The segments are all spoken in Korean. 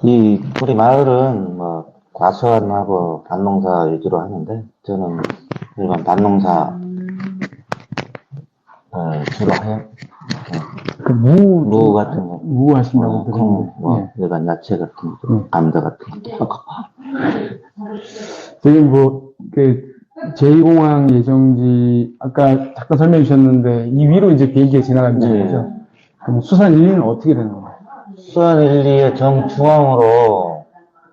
우리 마을은 뭐 과수원하고 밭농사 위주로 하는데 저는 일반 밭농사 주로 해요. 그 무 같은 거, 무 하신다고 콩, 들었는데, 일반 야채 같은 거, 감자 같은 거. 지금 제2공항 예정지, 아까 잠깐 설명해 주셨는데, 이 위로 이제 비행기가 지나간다는 네. 거죠? 그럼 수산 1리는 어떻게 되는 거예요? 수원 1, 2의 정중앙으로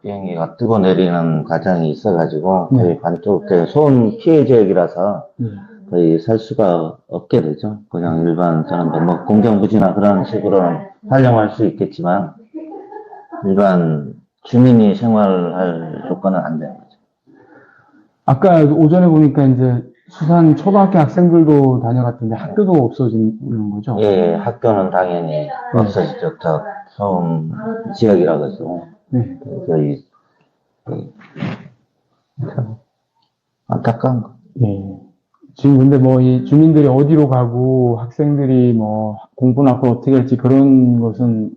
비행기가 뜨고 내리는 과정이 있어가지고 거의 반쪽 소음 피해 지역이라서 거의 살 수가 없게 되죠. 그냥 일반 저는 뭐 공정부지나 그런 식으로는 활용할 수 있겠지만 일반 주민이 생활할 조건은 안 되는 거죠. 아까 오전에 보니까 이제 수산 초등학교 학생들도 다녀갔던데 학교도 없어지는 거죠? 예, 학교는 당연히 없어지죠. 저 소음 지역이라 그래서. 네. 그래서 참 안타까운 거. 예. 지금 근데 뭐 이 주민들이 어디로 가고 학생들이 뭐 공부나 앞으로 어떻게 할지 그런 것은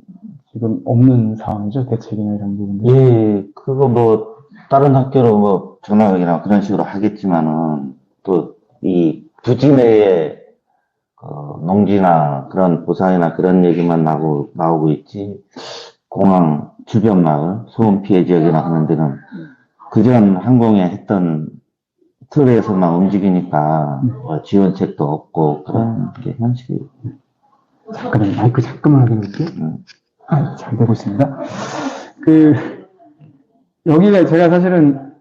지금 없는 상황이죠? 대책이나 이런 부분들. 예, 그거 뭐 다른 학교로 뭐 전학이나 그런 식으로 하겠지만은 또 이 부지 내에 농지나 그런 보상이나 그런 얘기만 나오고 있지 공항 주변 마을 소음 피해 지역이나 그런 데는 그전 항공에 했던 틀에서만 움직이니까 지원책도 없고 그런 게 현실이에요. 잠깐만, 마이크 잠깐만 확인할게요. 잘 되고 있습니다. 여기가 제가 사실은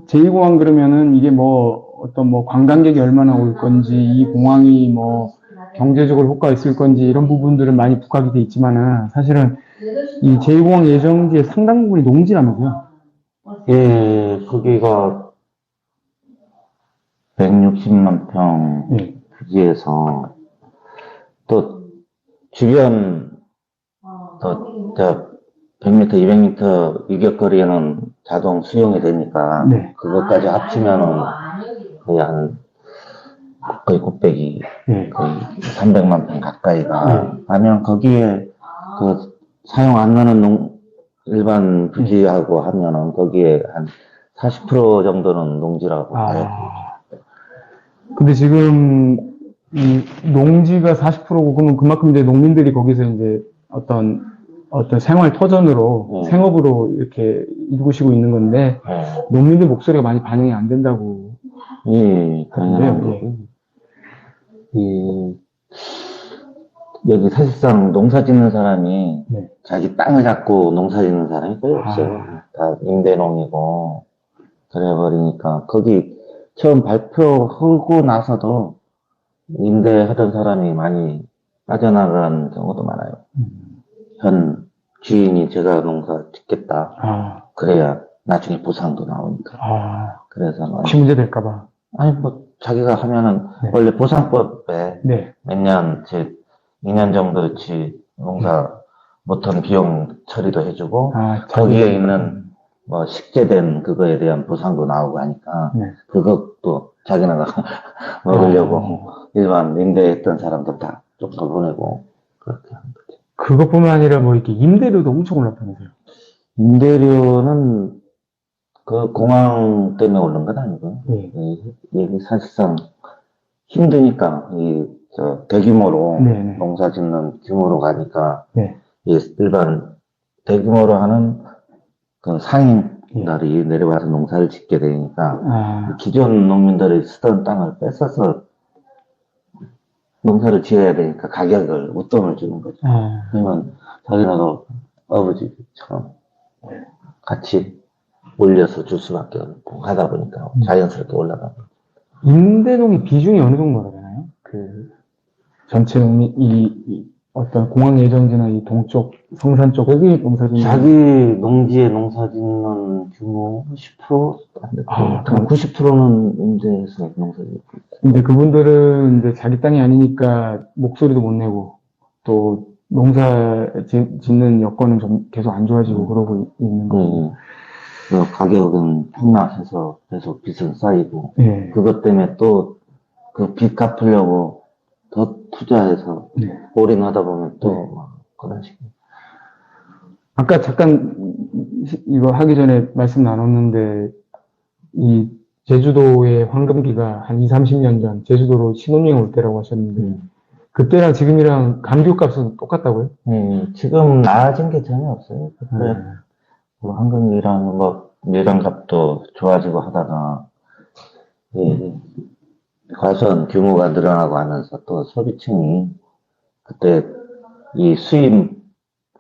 제2공항 그러면은 이게 뭐 어떤 뭐 관광객이 얼마나 올 건지, 이 공항이 뭐 경제적으로 효과가 있을 건지 이런 부분들은 많이 부각이 돼 있지만은 사실은 이 제2공항 예정지의 상당 부분이 농지라면서요. 예, 거기가 160만 평 부지에서 또 주변 또 100m, 200m 유격거리에는 자동 수용이 되니까 그것까지 합치면은 거의 곱빼기 거의 300만 평 가까이가 하면 거기에 사용 안 나는 일반 부지하고 하면은 거기에 한 40% 정도는 농지라고 봐요. 근데 지금 이 농지가 40%고 그러면 그만큼 이제 농민들이 거기서 이제 어떤 생활 터전으로 생업으로 이렇게 일구시고 있는 건데 농민들 목소리가 많이 반영이 안 된다고. 예, 당연한 거고. 여기 사실상 농사 짓는 사람이 자기 땅을 갖고 농사 짓는 사람이 거의 없어요. 다 임대농이고 그래버리니까 거기 처음 발표하고 나서도 임대하던 사람이 많이 빠져나가는 경우도 많아요. 현 주인이 제가 농사 짓겠다. 그래야 나중에 보상도 나오니까. 그래서 혹시 문제 될까봐. 아니 뭐 자기가 하면은 원래 보상법에 몇 년, 2년 정도치 농사 못한 비용 처리도 해주고 거기에 있는 뭐 식재된 그거에 대한 보상도 나오고 하니까 그것도 자기네가 먹으려고 일반 임대했던 사람들 다 쫓아 보내고 그렇게 하는 거죠. 그것뿐만 아니라 뭐 이렇게 임대료도 엄청 올랐다면서요? 임대료는 그 공항 때문에 오른 건 아니고 이게 사실상 힘드니까 대규모로 농사 짓는 규모로 가니까 일반 대규모로 하는 그 상인들이 내려와서 농사를 짓게 되니까 기존 농민들이 쓰던 땅을 뺏어서 농사를 지어야 되니까 가격을 웃돈을 주는 거죠. 그러면 자기네도 아버지처럼 같이 올려서 줄 수밖에 없고 하다 보니까 자연스럽게 올라가고. 임대농의 비중이 어느 정도나 되나요? 전체 농민, 어떤 공항 예정지나 이 동쪽, 성산 쪽, 여기 농사 짓는. 자기 농지에 농사 짓는 규모 10%? 안 돼. 90%는 임대해서 농사 짓고. 근데 그분들은 이제 자기 땅이 아니니까 목소리도 못 내고, 또 농사 짓는 여건은 좀 계속 안 좋아지고 그러고 있는 거고. 가격은 폭락해서 계속 빚은 쌓이고, 그것 때문에 또 그 빚 갚으려고 더 투자해서 올인하다 보면 또 그런 식으로. 아까 잠깐 이거 하기 전에 말씀 나눴는데, 이 제주도의 황금기가 한 2, 30년 전 제주도로 신혼여행 올 때라고 하셨는데, 그때랑 지금이랑 감귤값은 똑같다고요? 지금 나아진 게 전혀 없어요. 그때 뭐 황금이랑 뭐 밀감값도 좋아지고 하다가 이 과수원 규모가 늘어나고 하면서 또 소비층이 그때 이 수입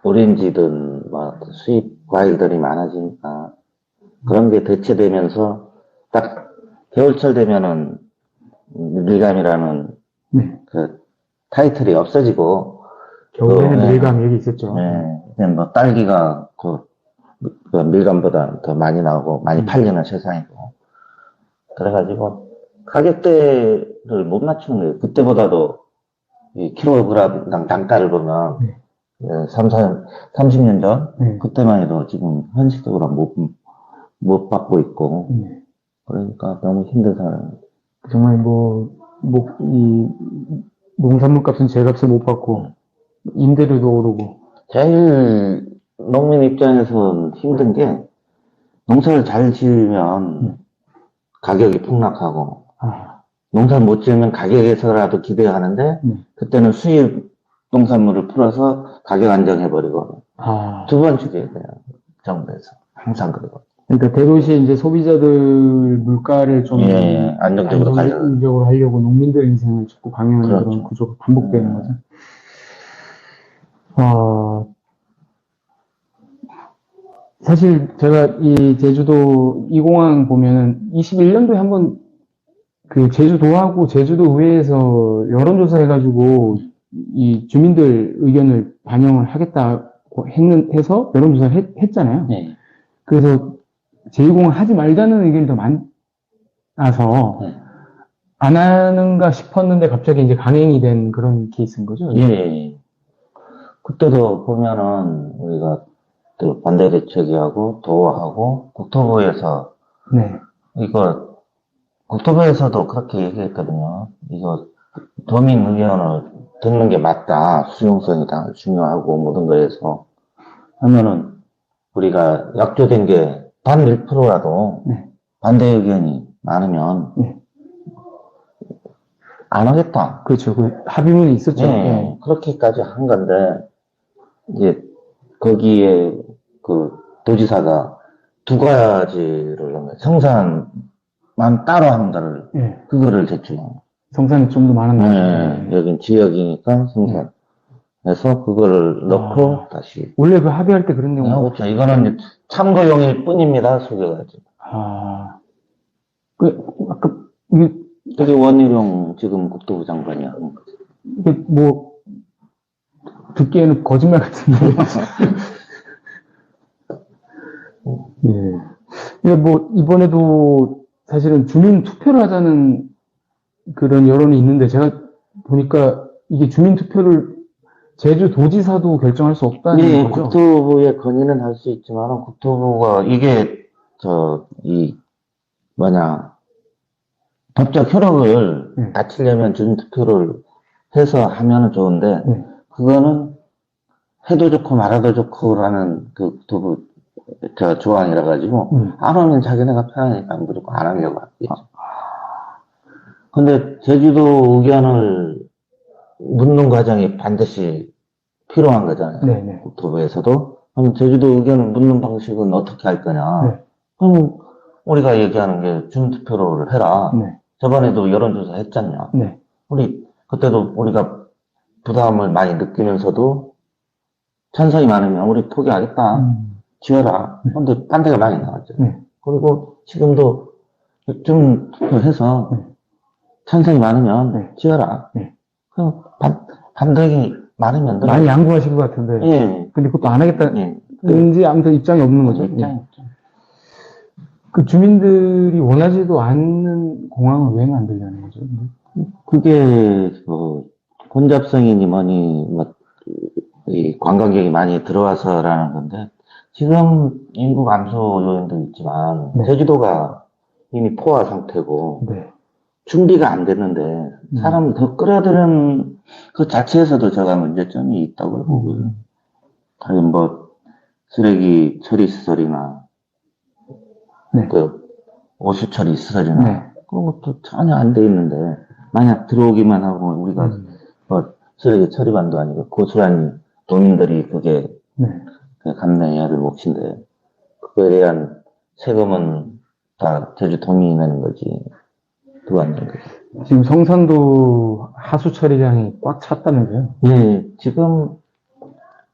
오렌지든 뭐 수입 과일들이 많아지니까 그런 게 대체되면서 딱 겨울철 되면은 밀감이라는 그 타이틀이 없어지고 겨울에는 밀감 얘기 있었죠. 그냥 뭐 딸기가 그 밀감보다 더 많이 나오고 많이 팔리는 세상이고 그래가지고 가격대를 못 맞추는 거예요. 그때보다도 이 킬로그램당 단가를 보면 30년 전 그때만 해도 지금 현실적으로 못 받고 있고 그러니까 너무 힘든 상황. 정말 이 농산물 값은 제값을 못 받고 임대료도 오르고. 제일 농민 입장에서는 힘든 게 농사를 잘 지으면 가격이 폭락하고 농사를 못 지으면 가격에서라도 기대하는데 그때는 수입 농산물을 풀어서 가격 안정해버리고 두 번 죽여야 돼요. 정부에서 항상 그러고. 그러니까 대도시 이제 소비자들 물가를 좀 안정적으로 하려고 농민들 인생을 자꾸 방해하는 그렇죠. 그런 구조가 반복되는 거죠. 사실 제가 이 제주도 이 공항 보면은 21년도에 한번 그 제주도하고 제주도 의회에서 여론조사 해가지고 이 주민들 의견을 반영을 하겠다고 해서 여론조사를 했잖아요. 그래서 제2공항 하지 말자는 의견이 더 많아서 안 하는가 싶었는데 갑자기 이제 강행이 된 그런 케이스인 거죠? 그때도 보면은 우리가 또 반대대책위하고 도하고 국토부에서 이거 국토부에서도 그렇게 얘기했거든요. 이거 도민 의견을 듣는 게 맞다. 수용성이다. 중요하고 모든 거에서 하면은 우리가 약조된 게 단 1%라도 반대 의견이 많으면 안 하겠다. 그렇죠. 그 합의문이 있었죠. 그렇게까지 한 건데 이제 거기에 그 도지사가 두 가지를 성산만 따로 한다를 그거를 제출한. 성산이 좀 더 많았나요? 여긴 지역이니까 성산. 그래서 그거를 넣고 다시. 원래 그 합의할 때 그런 내용 없죠. 이거는 참고용일 뿐입니다. 속여가지고. 그게 원희룡 지금 국토부 장관이야. 이게 듣기에는 거짓말 같은데. 이번에도 사실은 주민 투표를 하자는 그런 여론이 있는데 제가 보니까 이게 주민 투표를 제주도지사도 결정할 수 없다는 거죠? 국토부의 건의는 할 수 있지만 국토부가 이게 법적 효력을 갖추려면 주민 투표를 해서 하면은 좋은데 그거는 해도 좋고 말아도 좋고라는 그 국토부 조항이라 가지고 안 하면 자기네가 편하니까 무조건 안 하려고 하겠죠. 근데 제주도 의견을 묻는 과정이 반드시 필요한 거잖아요. 국토부에서도. 그럼 제주도 의견을 묻는 방식은 어떻게 할 거냐. 그럼 우리가 얘기하는 게 주민투표를 해라. 저번에도 여론조사 했잖냐. 그때도 우리가 부담을 많이 느끼면서도 찬성이 많으면 우리 포기하겠다. 지어라. 근데 딴데가 많이 나왔죠. 그리고 지금도 주민투표해서 찬성이 많으면 지어라. 그럼 반대가 많으면 많이 양보하신 것 같은데. 근데 그것도 안 하겠다는지 아무튼 입장이 없는 거죠. 입장이 없죠. 그 주민들이 원하지도 않는 공항을 왜 만들려는 거죠? 그게 혼잡성이니 뭐니 이 관광객이 많이 들어와서라는 건데 지금 인구 감소 요인도 있지만 제주도가 이미 포화 상태고 준비가 안 됐는데 사람을 더 끌어들이는 그 자체에서도 제가 문제점이 있다고 보고요. 다른 쓰레기 처리 시설이나, 네. 그, 오수 처리 시설이나, 네. 그런 것도 전혀 안 돼 있는데, 만약 들어오기만 하고, 우리가, 쓰레기 처리반도 아니고, 고스란히 도민들이 그게, 네. 감내해야 될 몫인데, 그거에 대한 세금은 다 제주도민이 내는 거지. 누가 안 내는 거지. 지금 성산도 하수 처리장이 꽉 찼다면서요? 예, 지금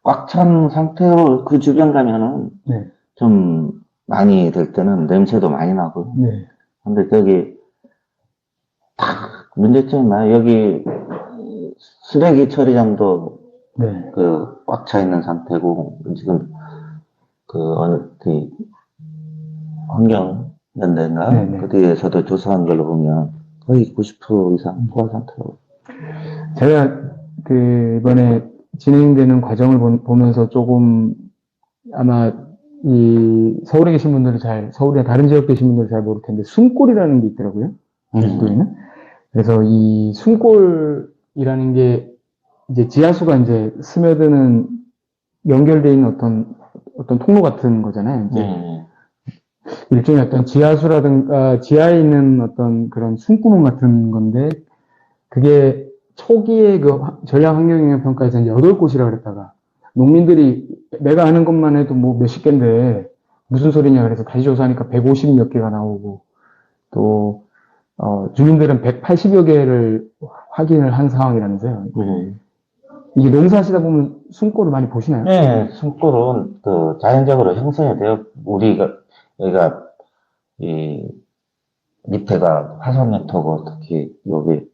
꽉 찬 상태로 그 주변 가면은 네. 좀 많이 될 때는 냄새도 많이 나고. 네. 근데 저기 다 문제점이 많아요. 여기 쓰레기 처리장도 네. 꽉 차 있는 상태고, 지금 환경연대인가? 네네. 그 뒤에서도 조사한 걸로 보면 거의 90% 이상 포화 상태로. 제가 이번에 진행되는 과정을 보면서 조금 아마 이 서울에 계신 분들은 서울이나 다른 지역 계신 분들은 잘 모를 텐데 숨골이라는 게 있더라고요. 제주도에는. 그래서 이 숨골이라는 게 이제 지하수가 이제 스며드는 연결되어 있는 어떤 통로 같은 거잖아요. 이제 일종의 어떤 지하수라든가 지하에 있는 어떤 그런 숨구멍 같은 건데 그게 초기에 그 전략환경영향평가에서는 8곳이라 그랬다가 농민들이 내가 아는 것만 해도 뭐 몇십 개인데 무슨 소리냐 그래서 다시 조사하니까 150 몇 개가 나오고 또 주민들은 180여 개를 확인을 한 상황이라면서요. 이게 농사하시다 보면 숨골을 많이 보시나요? 네, 숨골은 자연적으로 형성이 돼요. 여기가 이 밑에가 화산역토고 특히 여기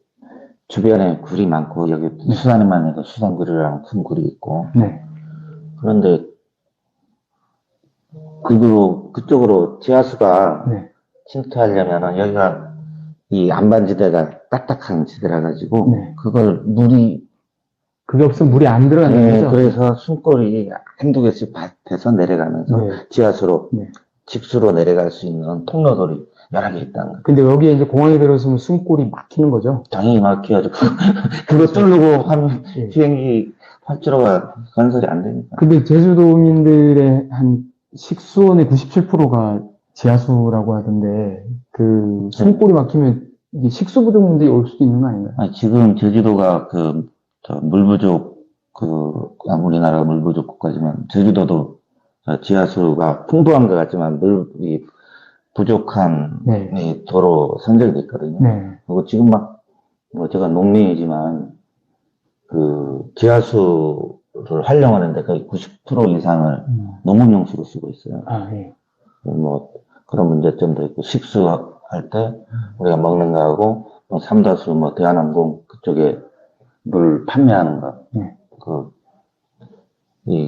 주변에 굴이 많고 여기 수산에만 해도 수산굴이라는 큰 굴이 있고. 네. 그런데 그쪽으로 지하수가 침투하려면은 여기가 이 안반지대가 딱딱한 지대라 가지고 그걸 그게 없으면 물이 안 들어가는 거죠? 그래서 숨골이 한두 개씩 밭에서 내려가면서 지하수로 직수로 내려갈 수 있는 통로들이 여러 개 있다는 거예요. 근데 여기에 이제 공항에 들어서면 숨골이 막히는 거죠? 당연히 막혀가지고 그거 뚫고 하면 비행기 활주로가 건설이 안 되니까. 근데 제주도민들의 한 식수원의 97%가 지하수라고 하던데 그 숨골이 막히면 이게 식수 부족 문제가 올 수도 있는 거 아닌가요? 아니, 지금 제주도가 물 부족 우리나라가 물 부족 국가지만 제주도도 지하수가 풍부한 것 같지만 물이 부족한 도로 선정이 됐거든요. 그리고 지금 제가 농민이지만 지하수를 활용하는데 거의 90% 이상을 농업용수로 쓰고 있어요. 그런 문제점도 있고 식수할 때 우리가 먹는 거하고 삼다수 대한항공 그쪽에 물 판매하는 거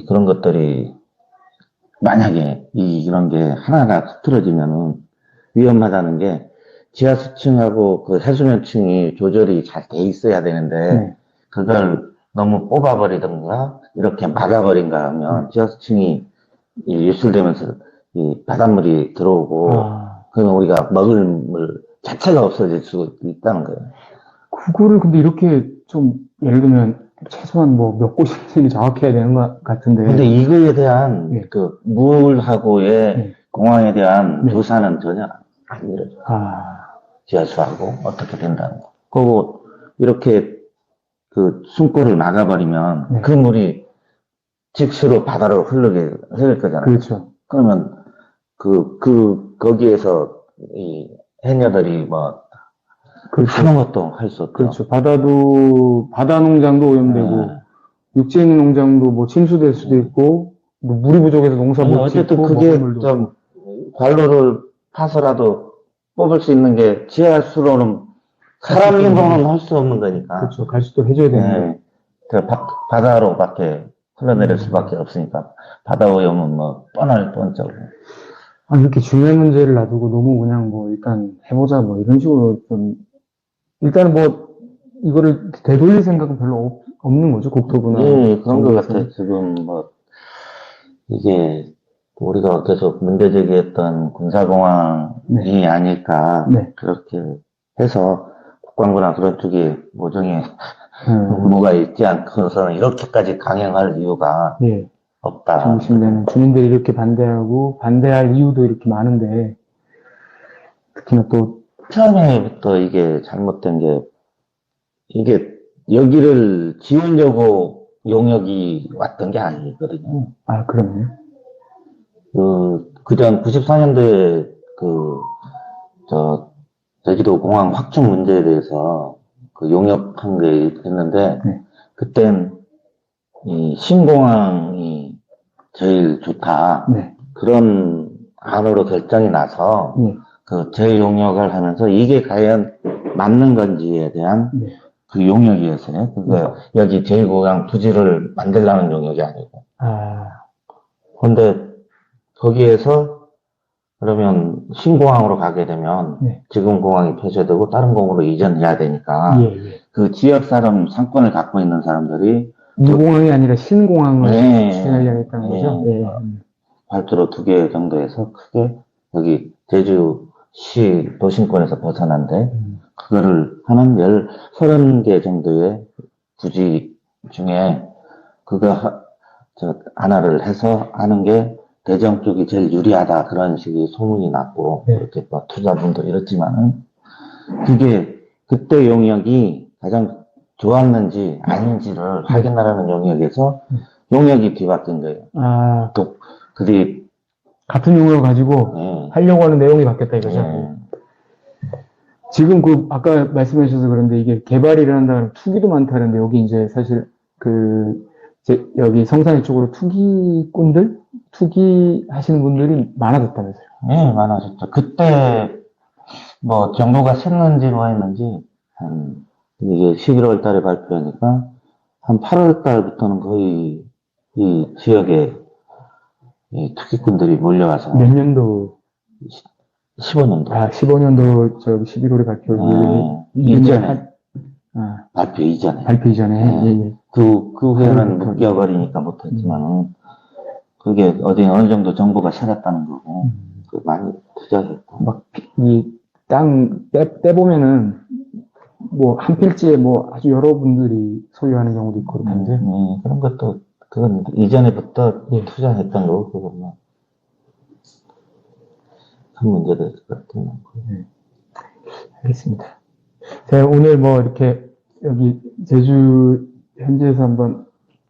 그런 것들이 만약에 이런 게 하나가 흐트러지면은 위험하다는 게 지하수층하고 해수면층이 조절이 잘 돼 있어야 되는데 그걸 너무 뽑아버리든가 이렇게 막아버린가 하면 지하수층이 유출되면서 이 바닷물이 들어오고 그러면 우리가 먹을 물 자체가 없어질 수 있다는 거예요. 그거를 근데 이렇게 좀 예를 들면 최소한 몇 곳인지 정확해야 되는 것 같은데. 근데 이거에 대한 물하고의 공항에 대한 조사는 전혀 안 이루어져요. 지하수하고 어떻게 된다는 거. 그리고 이렇게 숨골을 막아버리면 그 물이 직수로 바다로 흐를 거잖아요. 그렇죠. 그러면 거기에서 이 해녀들이 하는 것도 할 수 없죠. 그렇죠. 바다 농장도 오염되고, 육지에 있는 농장도 침수될 수도 있고, 물이 부족해서 농사 못 짓고. 어쨌든 그게 좀, 관로를 파서라도 뽑을 수 있는 게 지하수로는 사람 인공은 할 수 없는 거니까. 그렇죠. 갈수도 해줘야 되는 거. 바다로밖에 흘러내릴 수밖에 없으니까. 바다 오염은 뻔할 뻔쩍. 이렇게 중요한 문제를 놔두고 너무 그냥 일단 해보자 이런 식으로 좀, 일단은 이거를 되돌릴 생각은 별로 없는 거죠, 국토부나. 그런 것 같아요. 지금 이게 우리가 계속 문제 제기했던 군사공항이 아닐까. 그렇게 해서 국방부나 그런 쪽에 모종의 뭐가 있지 않고서는 이렇게까지 강행할 이유가 없다. 중심되는 주민들이 이렇게 반대하고 반대할 이유도 이렇게 많은데 특히나 또 처음에부터 이게 잘못된 게 이게 여기를 지으려고 용역이 왔던 게 아니거든요. 아, 그럼요. 그전 94년도에 제주도 공항 확충 문제에 대해서 용역한 게 있는데, 네. 그땐 이 신공항이 제일 좋다. 네. 그런 안으로 결정이 나서, 네. 재용역을 하면서 이게 과연 맞는 건지에 대한 네. 그 용역이었어요. 그러니까 여기 제2공항 부지를 만들라는 용역이 아니고. 근데 거기에서 그러면 신공항으로 가게 되면 네. 지금 공항이 폐쇄되고 다른 공항으로 이전해야 되니까 그 지역 사람 상권을 갖고 있는 사람들이 이 공항이 아니라 신공항을 진행하려고 했다는 거죠? 발주로 2개 정도에서 크게 여기 제주시 도심권에서 벗어난데 그거를 하는 30개 정도의 부지 중에 그거 하나를 해서 하는 게 대전 쪽이 제일 유리하다 그런 식의 소문이 났고 이렇게 뭐 투자분도 이렇지만은 그게 그때 용역이 가장 좋았는지 아닌지를 확인하라는 용역에서 용역이 뒤바뀐 거예요. 또 그들이 같은 용역을 가지고 하려고 하는 내용이 바뀌었다 이거죠. 지금 아까 말씀해 주셔서 그런데 이게 개발이 일어난다는 투기도 많다는데 여기 이제 사실 여기 성산이 쪽으로 투기 하시는 분들이 많아졌다면서요? 네, 많아졌죠. 그때 뭐 정부가 샜는지 뭐 했는지 이게 11월 달에 발표하니까 한 8월 달부터는 거의 이 지역에 이 투기꾼들이 몰려와서 몇 년도? 15년도. 15년도 저기 11월에 발표 이전에. 발표 이전에. 발표 이전에. 그 후에는 묶여버리니까 못했지만 그게 어느 정도 정부가 찾았다는 거고 많이 투자했고 막 이 땅 떼보면은 뭐 한 필지에 뭐 아주 여러분들이 소유하는 경우도 있고 그런데 그런 것도 그건 이전에부터 투자했던 거고 그건 큰 문제도 있을 것 같아요. 알겠습니다. 제가 오늘 뭐 이렇게 여기 제주 현지에서 한번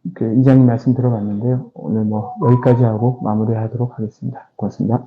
이장님 말씀 들어봤는데요. 오늘 뭐 여기까지 하고 마무리하도록 하겠습니다. 고맙습니다.